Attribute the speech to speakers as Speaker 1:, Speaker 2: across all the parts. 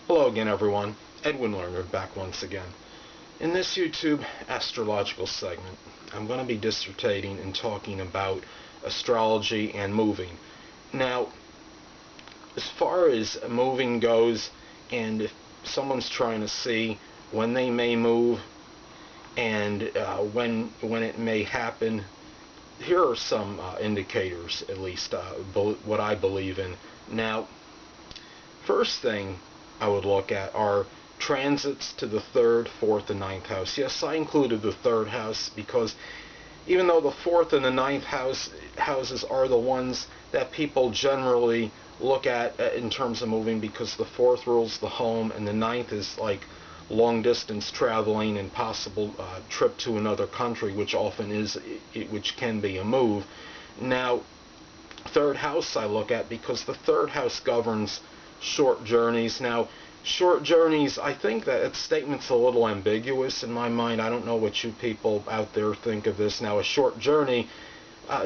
Speaker 1: Hello again, everyone. Edwin Learnard back once again. In this YouTube astrological segment, I'm going to be dissertating and talking about astrology and moving. Now, as far as moving goes, and if someone's trying to see when they may move and when it may happen, here are some indicators, at least what I believe in. Now, first thing I would look at are transits to the 3rd, 4th, and 9th house. Yes, I included the 3rd house because even though the 4th and the 9th houses are the ones that people generally look at in terms of moving, because the 4th rules the home and the 9th is like long distance traveling and possible trip to another country, which which can be a move. Now, 3rd house I look at because the 3rd house governs short journeys. Now, short journeys, I think that statement's a little ambiguous in my mind. I don't know what you people out there think of this. Now, a short journey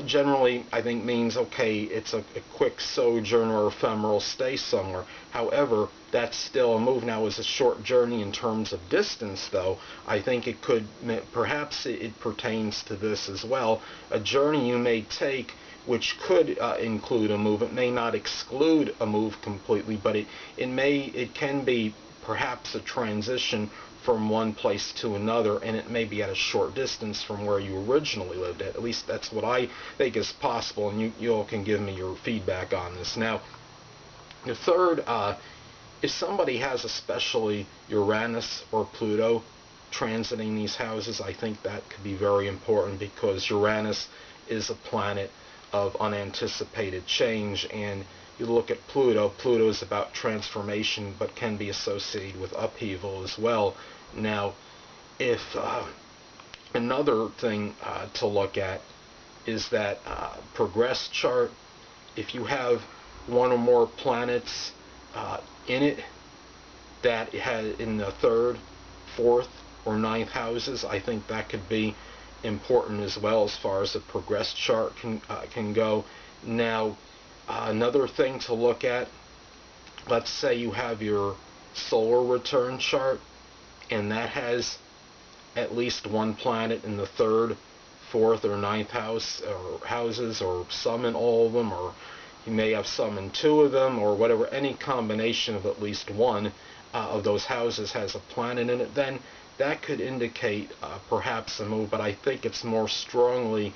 Speaker 1: generally, I think, means, okay, it's a quick sojourn or ephemeral stay somewhere. However, that's still a move. Now, as a short journey in terms of distance, though, I think it could, perhaps it pertains to this as well. A journey you may take which could include a move. It may not exclude a move completely, but it can be perhaps a transition from one place to another, and it may be at a short distance from where you originally lived at. At least that's what I think is possible, and you all can give me your feedback on this. Now, the third, if somebody has especially Uranus or Pluto transiting these houses, I think that could be very important, because Uranus is a planet of unanticipated change, and you look at Pluto is about transformation, but can be associated with upheaval as well. Now, if another thing to look at is that progress chart. If you have one or more planets in it that has in the 3rd, 4th, or 9th houses, I think that could be important as well as far as the progress chart can go. Now, another thing to look at, let's say you have your solar return chart, and that has at least one planet in the 3rd, 4th, or 9th houses, or some in all of them, or you may have some in 2 of them, or whatever. Any combination of at least one of those houses has a planet in it, then that could indicate perhaps a move, but I think it's more strongly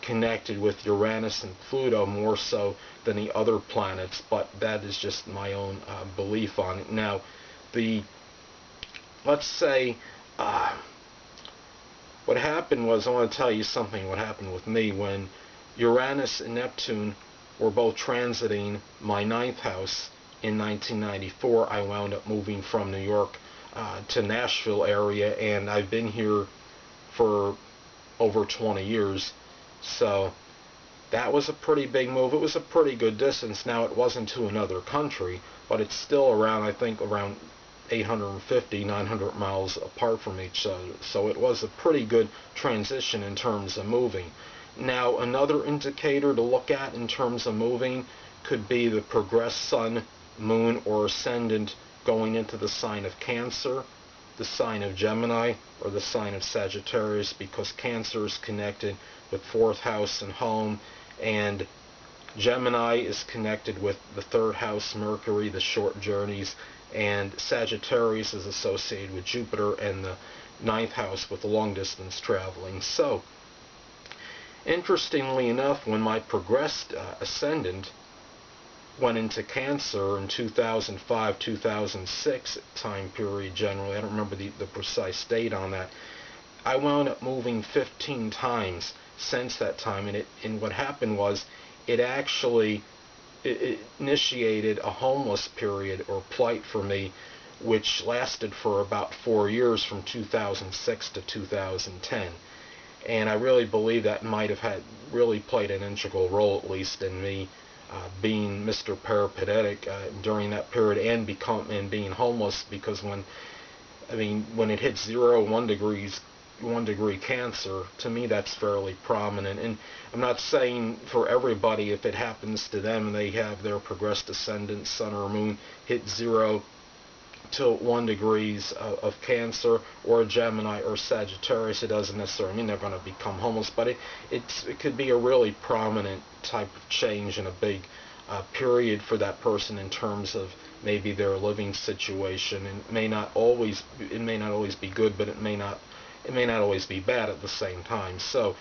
Speaker 1: connected with Uranus and Pluto more so than the other planets, but that is just my own belief on it. Now, let's say what happened was, I want to tell you something what happened with me when Uranus and Neptune were both transiting my 9th house in 1994. I wound up moving from New York to Nashville area, and I've been here for over 20 years. So that was a pretty big move. It was a pretty good distance. Now, it wasn't to another country, but it's still around, I think, around 850, 900 miles apart from each other. So it was a pretty good transition in terms of moving. Now, another indicator to look at in terms of moving could be the progressed sun, moon, or ascendant going into the sign of Cancer, the sign of Gemini, or the sign of Sagittarius, because Cancer is connected with 4th house and home, and Gemini is connected with the 3rd house, Mercury, the short journeys, and Sagittarius is associated with Jupiter and the 9th house with long distance traveling. So, interestingly enough, when my progressed ascendant went into Cancer in 2005, 2006 time period generally, I don't remember the precise date on that, I wound up moving 15 times since that time, and what happened was it actually initiated a homeless period or plight for me, which lasted for about 4 years, from 2006 to 2010. And I really believe that might have really played an integral role, at least, in me being Mr. Peripatetic during that period, and being homeless, because when it hits 0, 1 degree Cancer, to me that's fairly prominent. And I'm not saying for everybody, if it happens to them and they have their progressed ascendant, sun or moon, hit 0 to 1 degrees of Cancer or Gemini or Sagittarius. It doesn't necessarily mean they're going to become homeless, but it could be a really prominent type of change in a big period for that person in terms of maybe their living situation. And it may not always be good, but it may not always be bad at the same time. So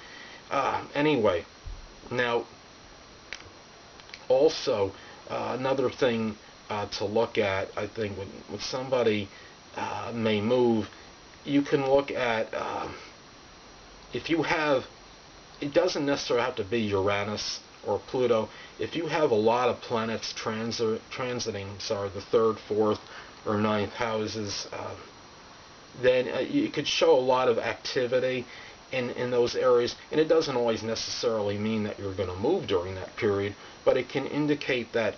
Speaker 1: anyway, now also another thing to look at, I think, when somebody may move, you can look at if you have, it doesn't necessarily have to be Uranus or Pluto. If you have a lot of planets transiting, the 3rd, 4th, or 9th houses, then it could show a lot of activity in those areas. And it doesn't always necessarily mean that you're going to move during that period, but it can indicate that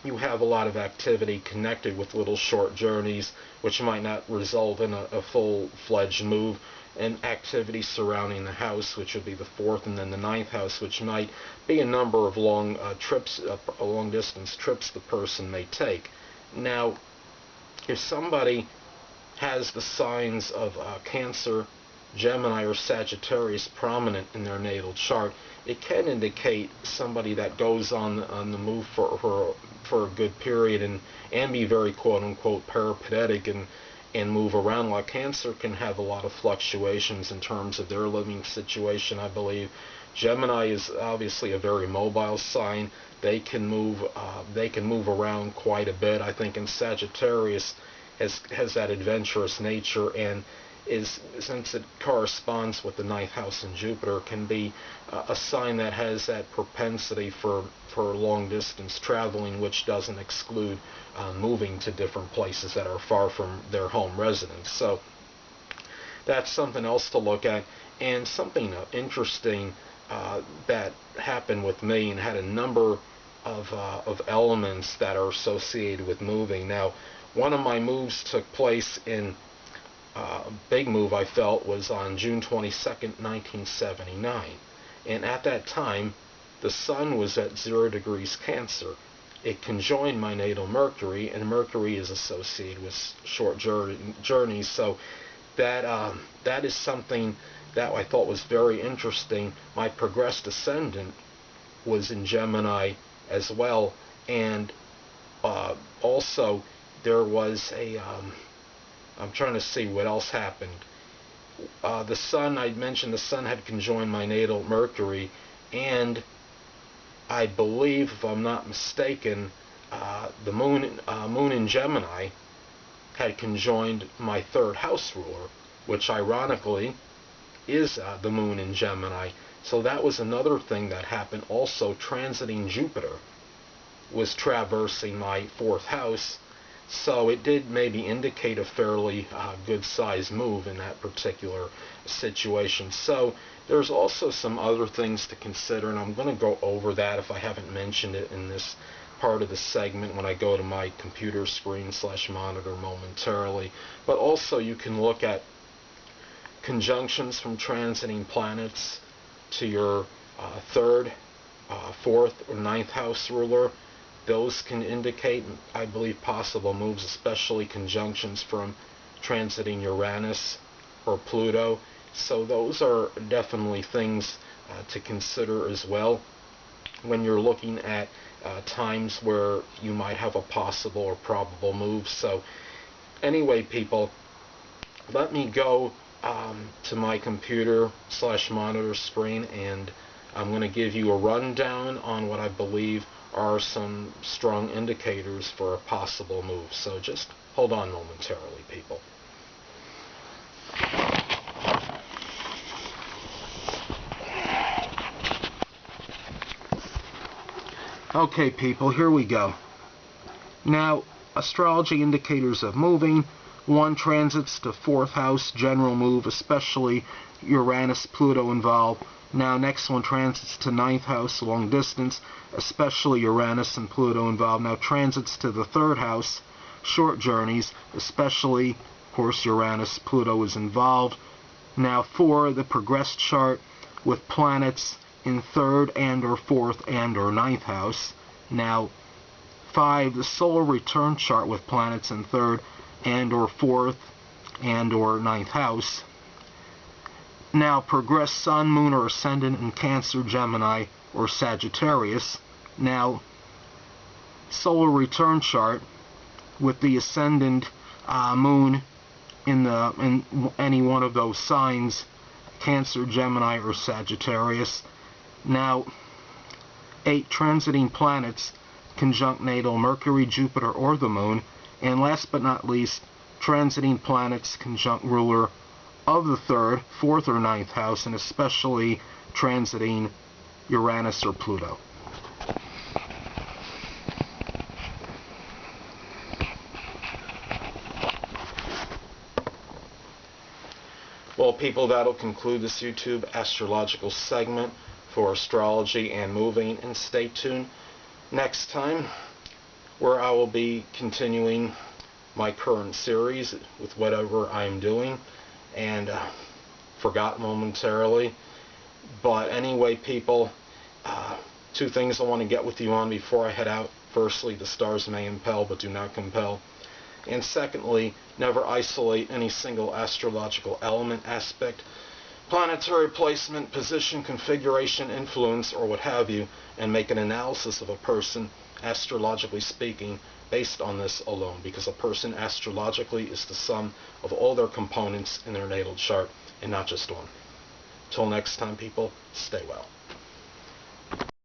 Speaker 1: you have a lot of activity connected with little short journeys, which might not result in a full-fledged move, and activity surrounding the house, which would be the 4th, and then the 9th house, which might be a number of long trips, long-distance trips the person may take. Now, if somebody has the signs of Cancer, Gemini, or Sagittarius prominent in their natal chart, it can indicate somebody that goes on the move for a good period and be very quote-unquote peripatetic and move around. While Cancer can have a lot of fluctuations in terms of their living situation, I believe. Gemini is obviously a very mobile sign. They can move around quite a bit. I think in Sagittarius has that adventurous nature, and since it corresponds with the 9th house in Jupiter, can be a sign that has that propensity for long distance traveling, which doesn't exclude moving to different places that are far from their home residence. So that's something else to look at. And something interesting that happened with me and had a number of elements that are associated with moving. Now, one of my moves took place in big move, I felt, was on June 22nd, 1979. And at that time, the Sun was at 0 degrees Cancer. It conjoined my natal Mercury, and Mercury is associated with short journeys. So that is something that I thought was very interesting. My progressed ascendant was in Gemini as well, and also there was a I'm trying to see what else happened. The Sun, I mentioned the Sun had conjoined my natal Mercury, and I believe, if I'm not mistaken, the Moon in Gemini had conjoined my 3rd house ruler, which ironically is the Moon in Gemini. So that was another thing that happened. Also, transiting Jupiter was traversing my 4th house. So it did maybe indicate a fairly good size move in that particular situation. So there's also some other things to consider, and I'm going to go over that if I haven't mentioned it in this part of the segment when I go to my computer screen / monitor momentarily. But also you can look at conjunctions from transiting planets to your 3rd, 4th, or 9th house ruler. Those can indicate, I believe, possible moves, especially conjunctions from transiting Uranus or Pluto. So those are definitely things to consider as well when you're looking at times where you might have a possible or probable move. So anyway, people, let me go to my computer / monitor screen, and I'm going to give you a rundown on what I believe are some strong indicators for a possible move. So just hold on momentarily, people. Okay, people, here we go. Now, astrology indicators of moving. 1, transits to 4th house, general move, especially Uranus, Pluto involved. Now, next one, transits to 9th house, long distance, especially Uranus and Pluto involved. Now, transits to the 3rd house, short journeys, especially, of course, Uranus, Pluto is involved. Now, 4, the progressed chart with planets in 3rd and or 4th and or 9th house. Now, 5, the solar return chart with planets in 3rd and or 4th and or 9th house. Now progress Sun, Moon, or Ascendant in Cancer, Gemini, or Sagittarius. Now solar return chart with the Ascendant Moon in any one of those signs, Cancer, Gemini, or Sagittarius. Now 8 transiting planets conjunct natal Mercury, Jupiter, or the Moon. And last but not least, transiting planets conjunct ruler of the 3rd, 4th, or 9th house, and especially transiting Uranus or Pluto. Well, people, that'll conclude this YouTube astrological segment for Astrology and Moving, and stay tuned next time, where I will be continuing my current series with whatever I'm doing, and forgot momentarily. But anyway, people, 2 things I want to get with you on before I head out. Firstly, the stars may impel but do not compel. And secondly, never isolate any single astrological element, aspect, planetary placement, position, configuration, influence, or what have you, and make an analysis of a person, astrologically speaking, based on this alone, because a person astrologically is the sum of all their components in their natal chart, and not just one. Till next time, people, stay well.